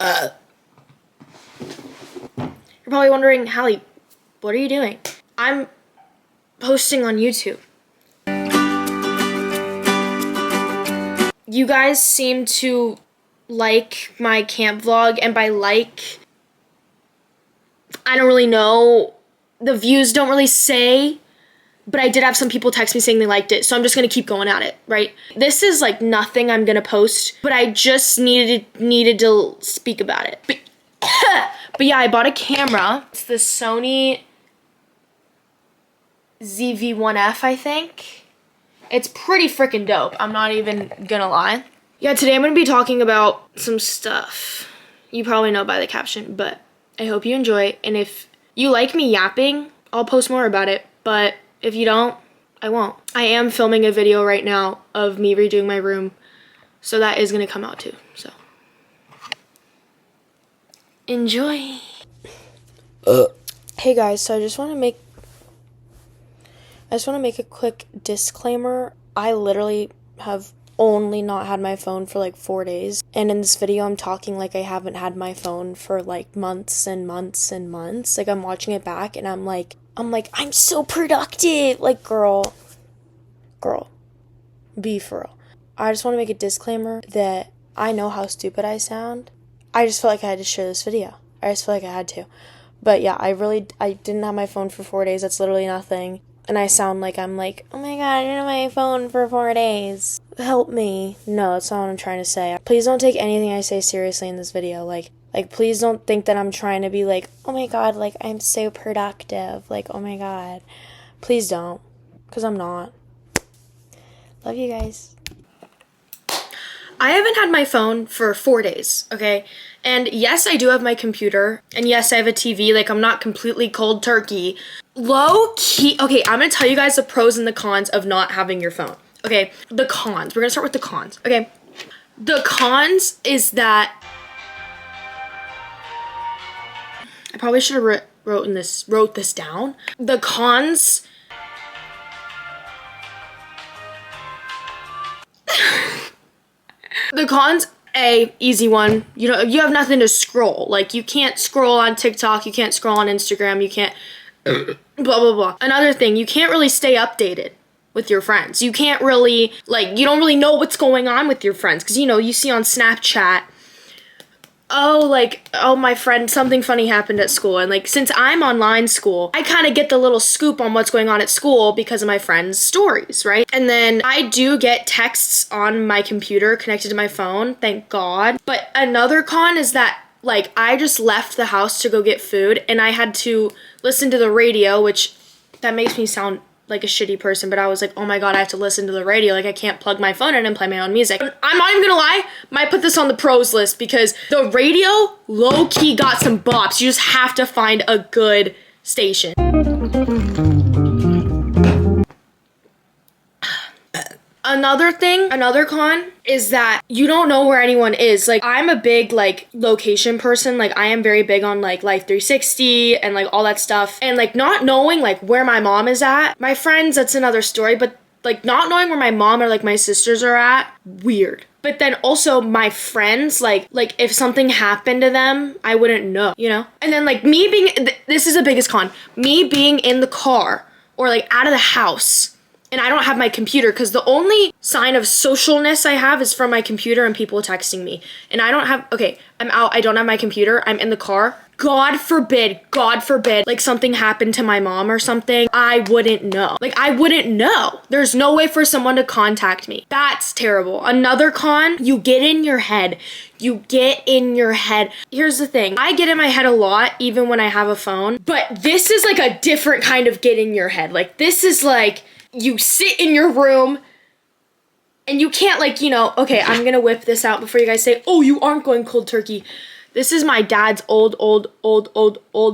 You're probably wondering, Hallie, what are you doing? I'm posting on YouTube. You guys seem to like my camp vlog, and by like, I don't really know. The views don't really say, but I did have some people text me saying they liked it, so I'm just gonna keep going at it, right? This is like nothing I'm gonna post, but I just needed to speak about it. But yeah, I bought a camera. It's the Sony ZV-1F, I think. It's pretty freaking dope. I'm not even gonna lie. Yeah, today I'm gonna be talking about some stuff. You probably know by the caption, but I hope you enjoy. And if you like me yapping, I'll post more about it. But if you don't, I won't. I am filming a video right now of me redoing my room, so that is gonna come out too, so. Enjoy. Hey guys, so I just want to make a quick disclaimer. I literally have only not had my phone for like 4 days, and in this video I'm talking like I haven't had my phone for like months and months and months. Like I'm watching it back and I'm like I'm so productive. Like girl, be for real. I just want to make a disclaimer that I know how stupid I sound. I just felt like I had to share this video. I just feel like I had to. But yeah, I didn't have my phone for 4 days. That's literally nothing. And I sound like I'm like, oh my god, I didn't have my phone for 4 days. Help me. No, that's not what I'm trying to say. Please don't take anything I say seriously in this video. Like please don't think that I'm trying to be like, oh my god, like I'm so productive. Like, oh my god. Please don't. Because I'm not. Love you guys. I haven't had my phone for 4 days, okay? And yes, I do have my computer. And yes, I have a TV. Like, I'm not completely cold turkey. Low key. Okay, I'm gonna tell you guys the pros and the cons of not having your phone. Okay, the cons. We're gonna start with the cons, okay? The cons is that I probably should have wrote this down. The cons. The cons, easy one. You know, you have nothing to scroll. Like, you can't scroll on TikTok, you can't scroll on Instagram, you can't blah, blah, blah. Another thing, you can't really stay updated with your friends. You can't really, like, you don't really know what's going on with your friends. Because, you know, you see on Snapchat, oh, my friend, something funny happened at school. And, like, since I'm online school, I kind of get the little scoop on what's going on at school because of my friends' stories, right? And then I do get texts on my computer connected to my phone, thank God. But another con is that, like, I just left the house to go get food, and I had to listen to the radio, which, that makes me sound like a shitty person, but I was like, oh my god, I have to listen to the radio. Like, I can't plug my phone in and play my own music. I'm not even gonna lie, might put this on the pros list because the radio low-key got some bops. You just have to find a good station. Another con is that you don't know where anyone is. Like, I'm a big, like, location person. Like, I am very big on, like, Life 360 and, like, all that stuff. And, like, not knowing, like, where my mom is at. My friends, that's another story. But, like, not knowing where my mom or, like, my sisters are at, weird. But then also my friends, like if something happened to them, I wouldn't know, you know? And then, like, me being, this is the biggest con. Me being in the car or, like, out of the house. And I don't have my computer because the only sign of socialness I have is from my computer and people texting me. And I don't have, okay, I'm out, I don't have my computer, I'm in the car. God forbid, like something happened to my mom or something, I wouldn't know. Like, I wouldn't know. There's no way for someone to contact me. That's terrible. Another con, you get in your head. Here's the thing, I get in my head a lot, even when I have a phone. But this is like a different kind of get in your head. Like, this is like, you sit in your room and you can't, like, you know, okay, I'm gonna whip this out before you guys say, oh, you aren't going cold turkey. This is my dad's old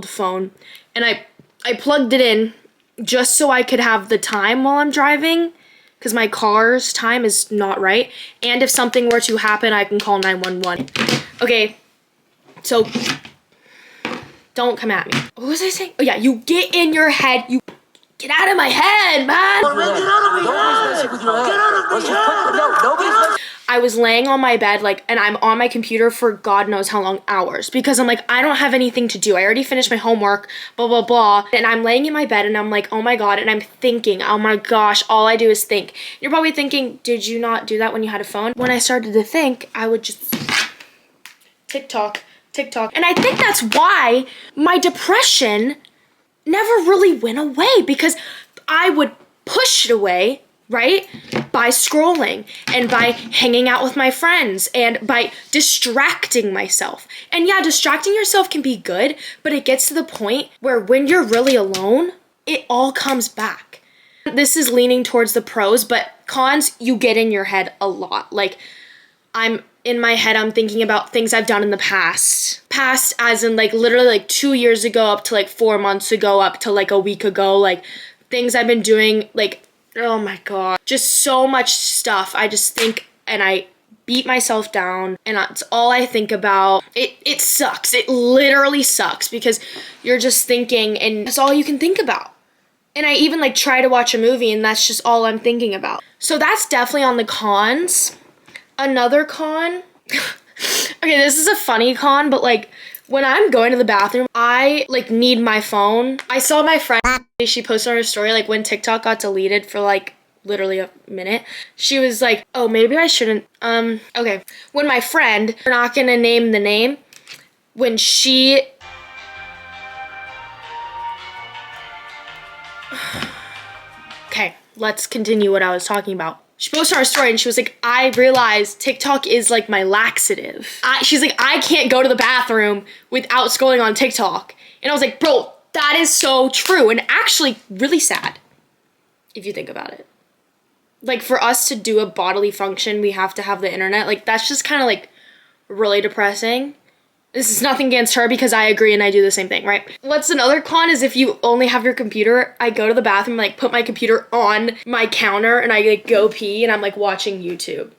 phone. And I plugged it in just so I could have the time while I'm driving because my car's time is not right. And if something were to happen, I can call 911. Okay, so don't come at me. What was I saying? Oh yeah, you get in your head, you get out of my head, man! Get out of my head! I was laying on my bed, like, and I'm on my computer for God knows how long hours because I'm like, I don't have anything to do. I already finished my homework, blah, blah, blah. And I'm laying in my bed and I'm like, oh my God. And I'm thinking, oh my gosh, all I do is think. You're probably thinking, did you not do that when you had a phone? When I started to think, I would just TikTok. And I think that's why my depression never really went away, because I would push it away, right? By scrolling and by hanging out with my friends and by distracting myself. And yeah, distracting yourself can be good, but it gets to the point where when you're really alone, it all comes back. This is leaning towards the pros, but cons, you get in your head a lot. Like, in my head, I'm thinking about things I've done in the past. Past as in like literally like 2 years ago up to like 4 months ago up to like a week ago. Like things I've been doing, like, oh my God. Just so much stuff. I just think and I beat myself down and that's all I think about. It sucks. It literally sucks because you're just thinking and that's all you can think about. And I even like try to watch a movie and that's just all I'm thinking about. So that's definitely on the cons. Another con, okay, this is a funny con, but like when I'm going to the bathroom, I like need my phone. I saw my friend, she posted on her story, like when TikTok got deleted for like literally a minute, she was like, oh, maybe I shouldn't, okay. When my friend, we're not gonna name the name, when she, okay, let's continue what I was talking about. She posted on her story and she was like, I realized TikTok is like my laxative. She's like, I can't go to the bathroom without scrolling on TikTok. And I was like, bro, that is so true. And actually really sad if you think about it. Like for us to do a bodily function, we have to have the internet. Like that's just kind of like really depressing. This is nothing against her because I agree and I do the same thing, right? What's another con is if you only have your computer, I go to the bathroom, like put my computer on my counter and I like go pee and I'm like watching YouTube.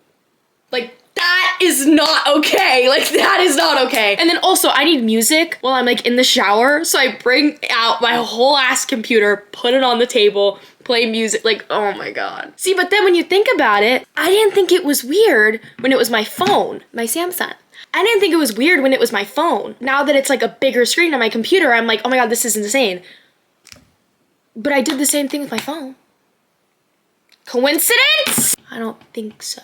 Like that is not okay. Like that is not okay. And then also I need music while I'm like in the shower. So I bring out my whole ass computer, put it on the table, play music, like, oh my God. See, but then when you think about it, I didn't think it was weird when it was my phone, my Samsung. I didn't think it was weird when it was my phone. Now that it's like a bigger screen on my computer, I'm like, oh my God, this is insane. But I did the same thing with my phone. Coincidence? I don't think so.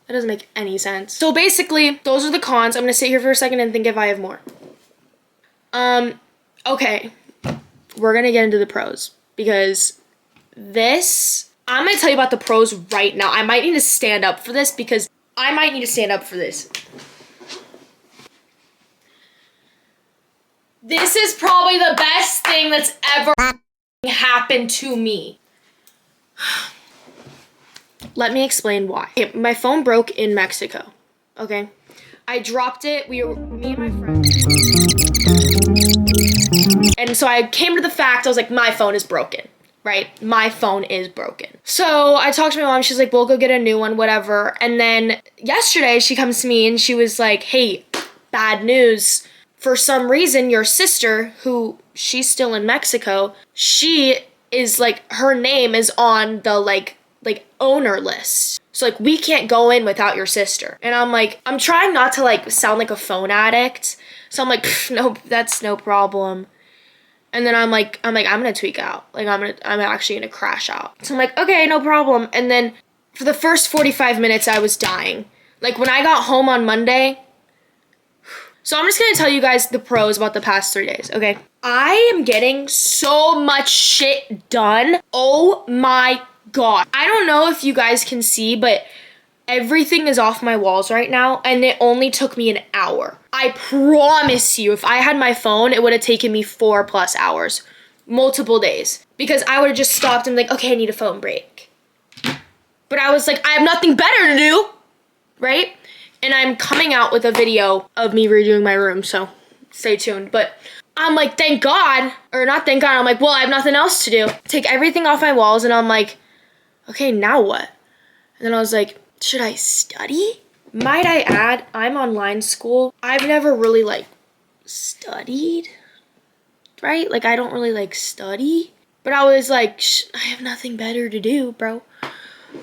That doesn't make any sense. So basically, those are the cons. I'm gonna sit here for a second and think if I have more. Okay. We're gonna get into the pros because I'm gonna tell you about the pros right now. I might need to stand up for this because I might need to stand up for this. This is probably the best thing that's ever happened to me. Let me explain why. Okay, my phone broke in Mexico, okay? I dropped it, me and my friend. And so I came to the fact, I was like, my phone is broken, right? My phone is broken. So I talked to my mom, she's like, we'll go get a new one, whatever. And then yesterday she comes to me and she was like, hey, bad news. For some reason, your sister, who she's still in Mexico, she is like, her name is on the like owner list. So like, we can't go in without your sister. And I'm like, I'm trying not to like sound like a phone addict. So I'm like, no, that's no problem. And then I'm gonna tweak out. Like I'm actually gonna crash out. So I'm like, okay, no problem. And then for the first 45 minutes, I was dying. Like when I got home on Monday, so I'm just gonna tell you guys the pros about the past 3 days, okay? I am getting so much shit done. Oh my God. I don't know if you guys can see, but everything is off my walls right now, and it only took me an hour. I promise you, if I had my phone, it would have taken me 4+ hours, multiple days, because I would have just stopped and like, okay, I need a phone break. But I was like, I have nothing better to do, right? And I'm coming out with a video of me redoing my room, so stay tuned. But I'm like, thank God, or not thank God, I'm like, well, I have nothing else to do. Take everything off my walls, and I'm like, okay, now what? And then I was like, should I study? Might I add, I'm online school. I've never really like studied, right? Like I don't really like study, but I was like, I have nothing better to do, bro.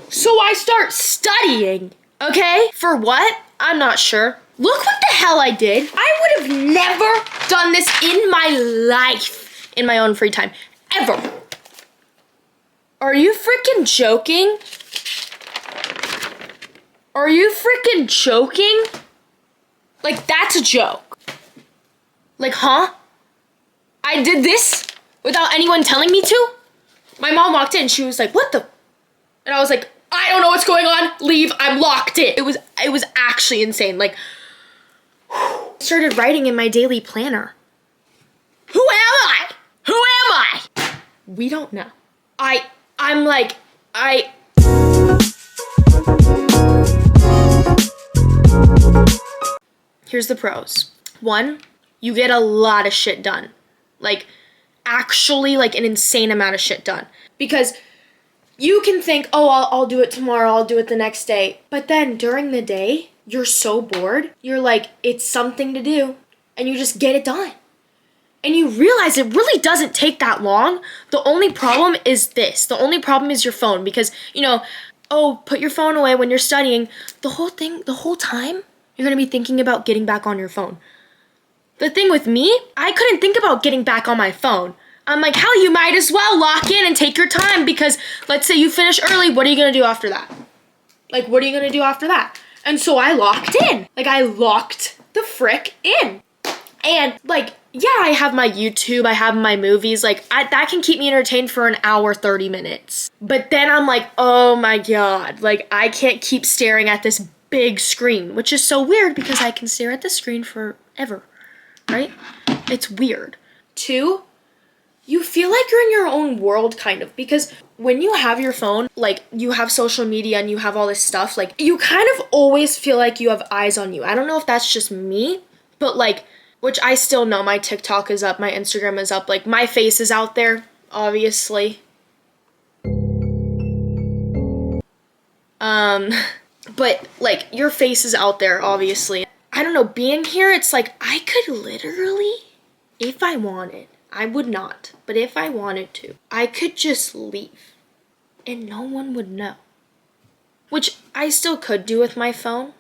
So I start studying, Okay? For what? I'm not sure. Look what the hell I did. I would have never done this in my life in my own free time. Ever. Are you freaking joking? Are you freaking joking? Like, that's a joke. Like, huh? I did this without anyone telling me to? My mom walked in, she was like, what the? And I was like, I don't know what's going on. Leave, I'm locked in. It was actually insane. Like, started writing in my daily planner. Who am I? Who am I? We don't know. I'm like, Here's the pros. 1, you get a lot of shit done. Like, actually, like, an insane amount of shit done. Because you can think, oh, I'll do it tomorrow, I'll do it the next day. But then during the day, you're so bored. You're like, it's something to do. And you just get it done. And you realize it really doesn't take that long. The only problem is this. The only problem is your phone. Because, oh, put your phone away when you're studying. The whole time, you're going to be thinking about getting back on your phone. The thing with me, I couldn't think about getting back on my phone. I'm like, hell, you might as well lock in and take your time because let's say you finish early, what are you going to do after that? Like, what are you going to do after that? And so I locked in. Like, I locked the frick in. And, like, yeah, I have my YouTube, I have my movies. Like, that can keep me entertained for an hour, 30 minutes. But then I'm like, oh my God. Like, I can't keep staring at this big screen, which is so weird because I can stare at the screen forever, right? It's weird. 2, you feel like you're in your own world, kind of, because when you have your phone, like, you have social media and you have all this stuff, like, you kind of always feel like you have eyes on you. I don't know if that's just me, but, like, which I still know my TikTok is up, my Instagram is up, like, my face is out there, obviously. But, like, your face is out there, obviously. I don't know, being here, it's like, I could literally, if I wanted, I would not, but if I wanted to, I could just leave and no one would know. Which I still could do with my phone.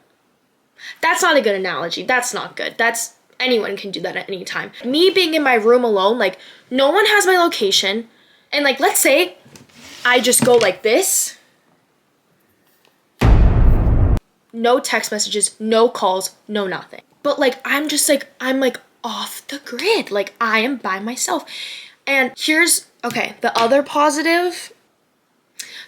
That's not a good analogy. That's not good. Anyone can do that at any time. Me being in my room alone, like, no one has my location. And, like, let's say I just go like this. No text messages, no calls, no nothing. But, like, I'm like off the grid. Like, I am by myself. And the other positive.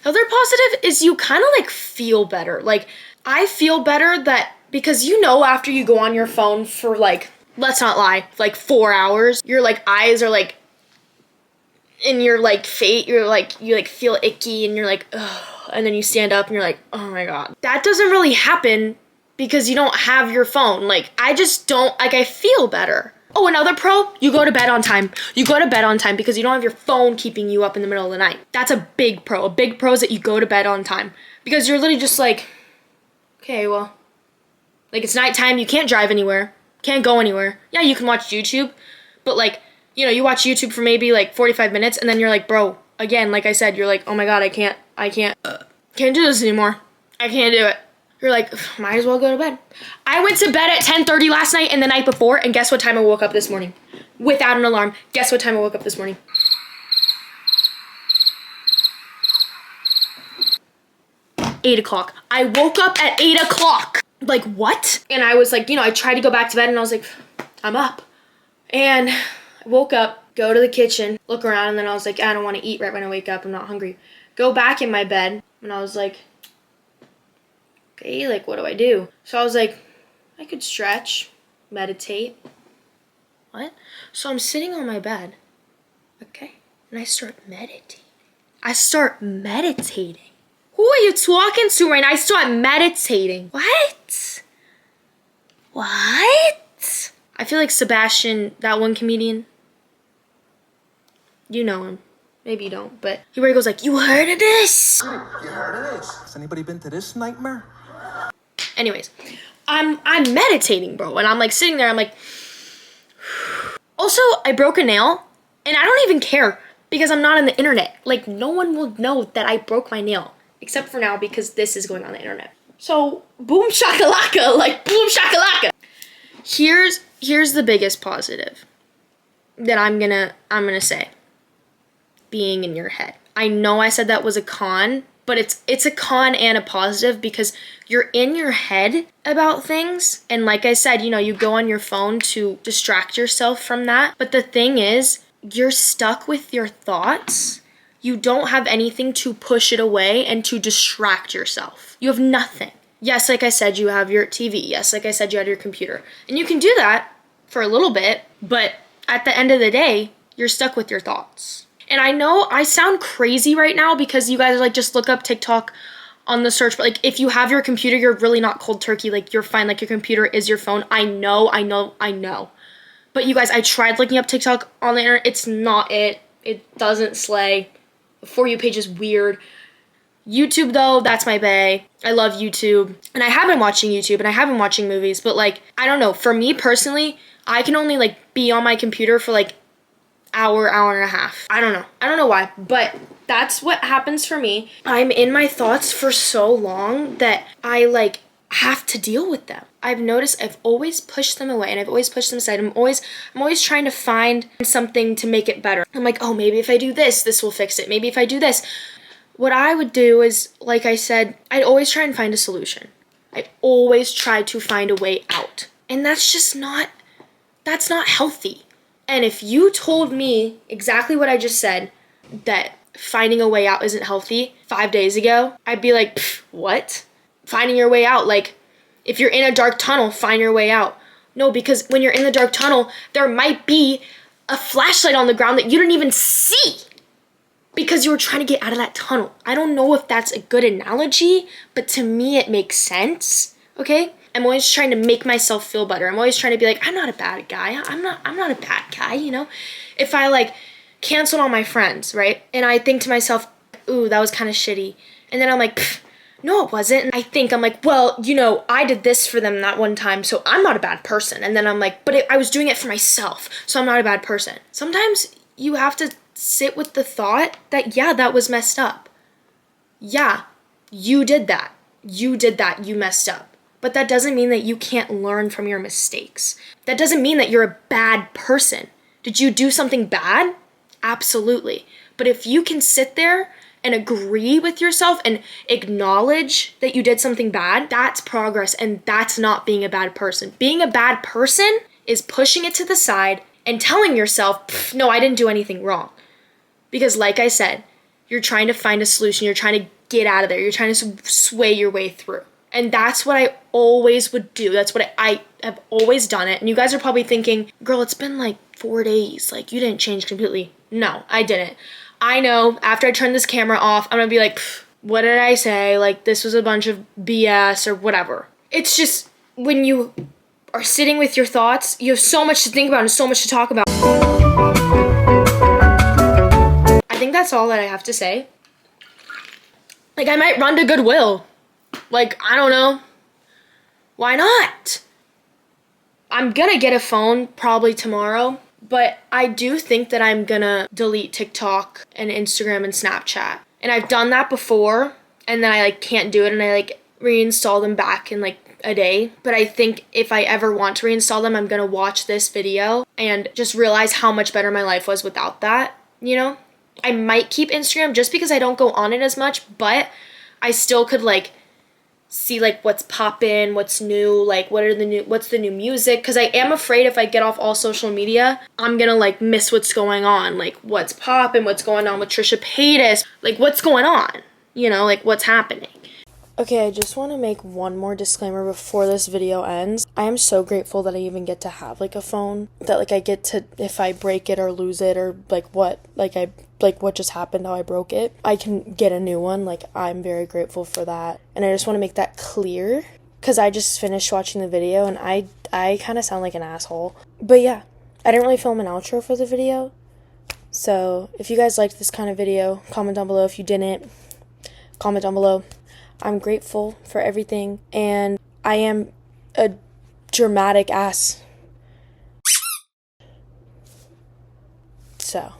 The other positive is you kind of, like, feel better. Like, I feel better because after you go on your phone for, like, let's not lie, like 4 hours, your, like, eyes are, like, in your, like, fate, you, like, feel icky and you're like, ugh. And then you stand up and you're like, oh my God. That doesn't really happen because you don't have your phone. Like, I just don't, like, I feel better. Oh, another pro, you go to bed on time. You go to bed on time because you don't have your phone keeping you up in the middle of the night. That's a big pro. A big pro is that you go to bed on time because you're literally just like, okay, well, like, it's nighttime, you can't drive anywhere, can't go anywhere. Yeah, you can watch YouTube, but, like, you watch YouTube for maybe, like, 45 minutes and then you're like, bro, again, like I said, you're like, oh my God, I can't do this anymore. I can't do it. You're like, might as well go to bed. I went to bed at 10:30 last night and the night before, and guess what time I woke up this morning? Without an alarm. Guess what time I woke up this morning? 8 o'clock. I woke up at 8 o'clock. Like, what? And I was like, I tried to go back to bed and I was like, I'm up. And I woke up, go to the kitchen, look around, and then I was like, I don't want to eat right when I wake up. I'm not hungry. Go back in my bed, and I was like, okay, like, what do I do? So I was like, I could stretch, meditate. What? So I'm sitting on my bed, okay, and I start meditating. Who are you talking to right now? I start meditating. What? I feel like Sebastian, that one comedian. You know him. Maybe you don't, but where he goes like, you heard of this? You heard of this? Has anybody been to this nightmare? Anyways, I'm meditating, bro, and I'm like sitting there, I'm like, also, I broke a nail, and I don't even care because I'm not on the internet. Like, no one will know that I broke my nail, except for now because this is going on the internet. So, boom shakalaka, like boom shakalaka. Here's the biggest positive that I'm gonna say. Being in your head. I know I said that was a con, but it's a con and a positive because you're in your head about things. And like I said, you go on your phone to distract yourself from that. But the thing is, you're stuck with your thoughts. You don't have anything to push it away and to distract yourself. You have nothing. Yes, like I said, you have your TV. Yes, like I said, you have your computer. And you can do that for a little bit, but at the end of the day, you're stuck with your thoughts. And I know I sound crazy right now because you guys are like, just look up TikTok on the search. But like, if you have your computer, you're really not cold turkey. Like, you're fine. Like, your computer is your phone. I know. But you guys, I tried looking up TikTok on the internet. It's not it. It doesn't slay. The For You page is weird. YouTube, though, that's my bae. I love YouTube. And I have been watching YouTube and I have been watching movies. But like, I don't know. For me personally, I can only like be on my computer for like hour and a half. I don't know why, but that's what happens for me. I'm in my thoughts for so long that I like have to deal with them. I've noticed I've always pushed them away and I've always pushed them aside. I'm always trying to find something to make it better. I'm like, oh, maybe if I do this, this will fix it. Maybe if I do this. What I would do is, like I said, I'd always try and find a solution. I'd always try to find a way out. And that's not healthy. And if you told me exactly what I just said, that finding a way out isn't healthy 5 days ago, I'd be like, what? Finding your way out? Like, if you're in a dark tunnel, find your way out. No, because when you're in the dark tunnel, there might be a flashlight on the ground that you didn't even see because you were trying to get out of that tunnel. I don't know if that's a good analogy, but to me it makes sense, okay? I'm always trying to make myself feel better. I'm always trying to be like, I'm not a bad guy. I'm not a bad guy, If I like canceled all my friends, right? And I think to myself, ooh, that was kind of shitty. And then I'm like, no, it wasn't. And I'm like, well, I did this for them that one time, so I'm not a bad person. And then I'm like, but I was doing it for myself, so I'm not a bad person. Sometimes you have to sit with the thought that, yeah, that was messed up. Yeah, you did that. You messed up. But that doesn't mean that you can't learn from your mistakes. That doesn't mean that you're a bad person. Did you do something bad? Absolutely. But if you can sit there and agree with yourself and acknowledge that you did something bad, that's progress, and that's not being a bad person. Being a bad person is pushing it to the side and telling yourself, no, I didn't do anything wrong. Because like I said, you're trying to find a solution. You're trying to get out of there. You're trying to sway your way through. And that's what I always would do. That's what I have always done it. And you guys are probably thinking, girl, it's been like 4 days. Like, you didn't change completely. No, I didn't. I know after I turn this camera off, I'm going to be like, what did I say? Like, this was a bunch of BS or whatever. It's just when you are sitting with your thoughts, you have so much to think about and so much to talk about. I think that's all that I have to say. Like, I might run to Goodwill. Like, I don't know. Why not? I'm gonna get a phone probably tomorrow, but I do think that I'm gonna delete TikTok and Instagram and Snapchat. And I've done that before, and then I can't do it, and I reinstall them back in a day. But I think if I ever want to reinstall them, I'm gonna watch this video and just realize how much better my life was without that, I might keep Instagram just because I don't go on it as much, but I still could see what's poppin', what's new, what's the new music, because I am afraid if I get off all social media, I'm gonna miss what's going on, what's poppin', what's going on with Trisha Paytas, what's going on, what's happening. Okay, I just want to make one more disclaimer before this video ends. I am so grateful that I even get to have a phone, that I get to, if I break it or lose it or what just happened, how I broke it, I can get a new one. I'm very grateful for that. And I just want to make that clear because I just finished watching the video and I kind of sound like an asshole. But yeah, I didn't really film an outro for the video. So if you guys liked this kind of video, comment down below. If you didn't, comment down below. I'm grateful for everything, and I am a dramatic ass. So.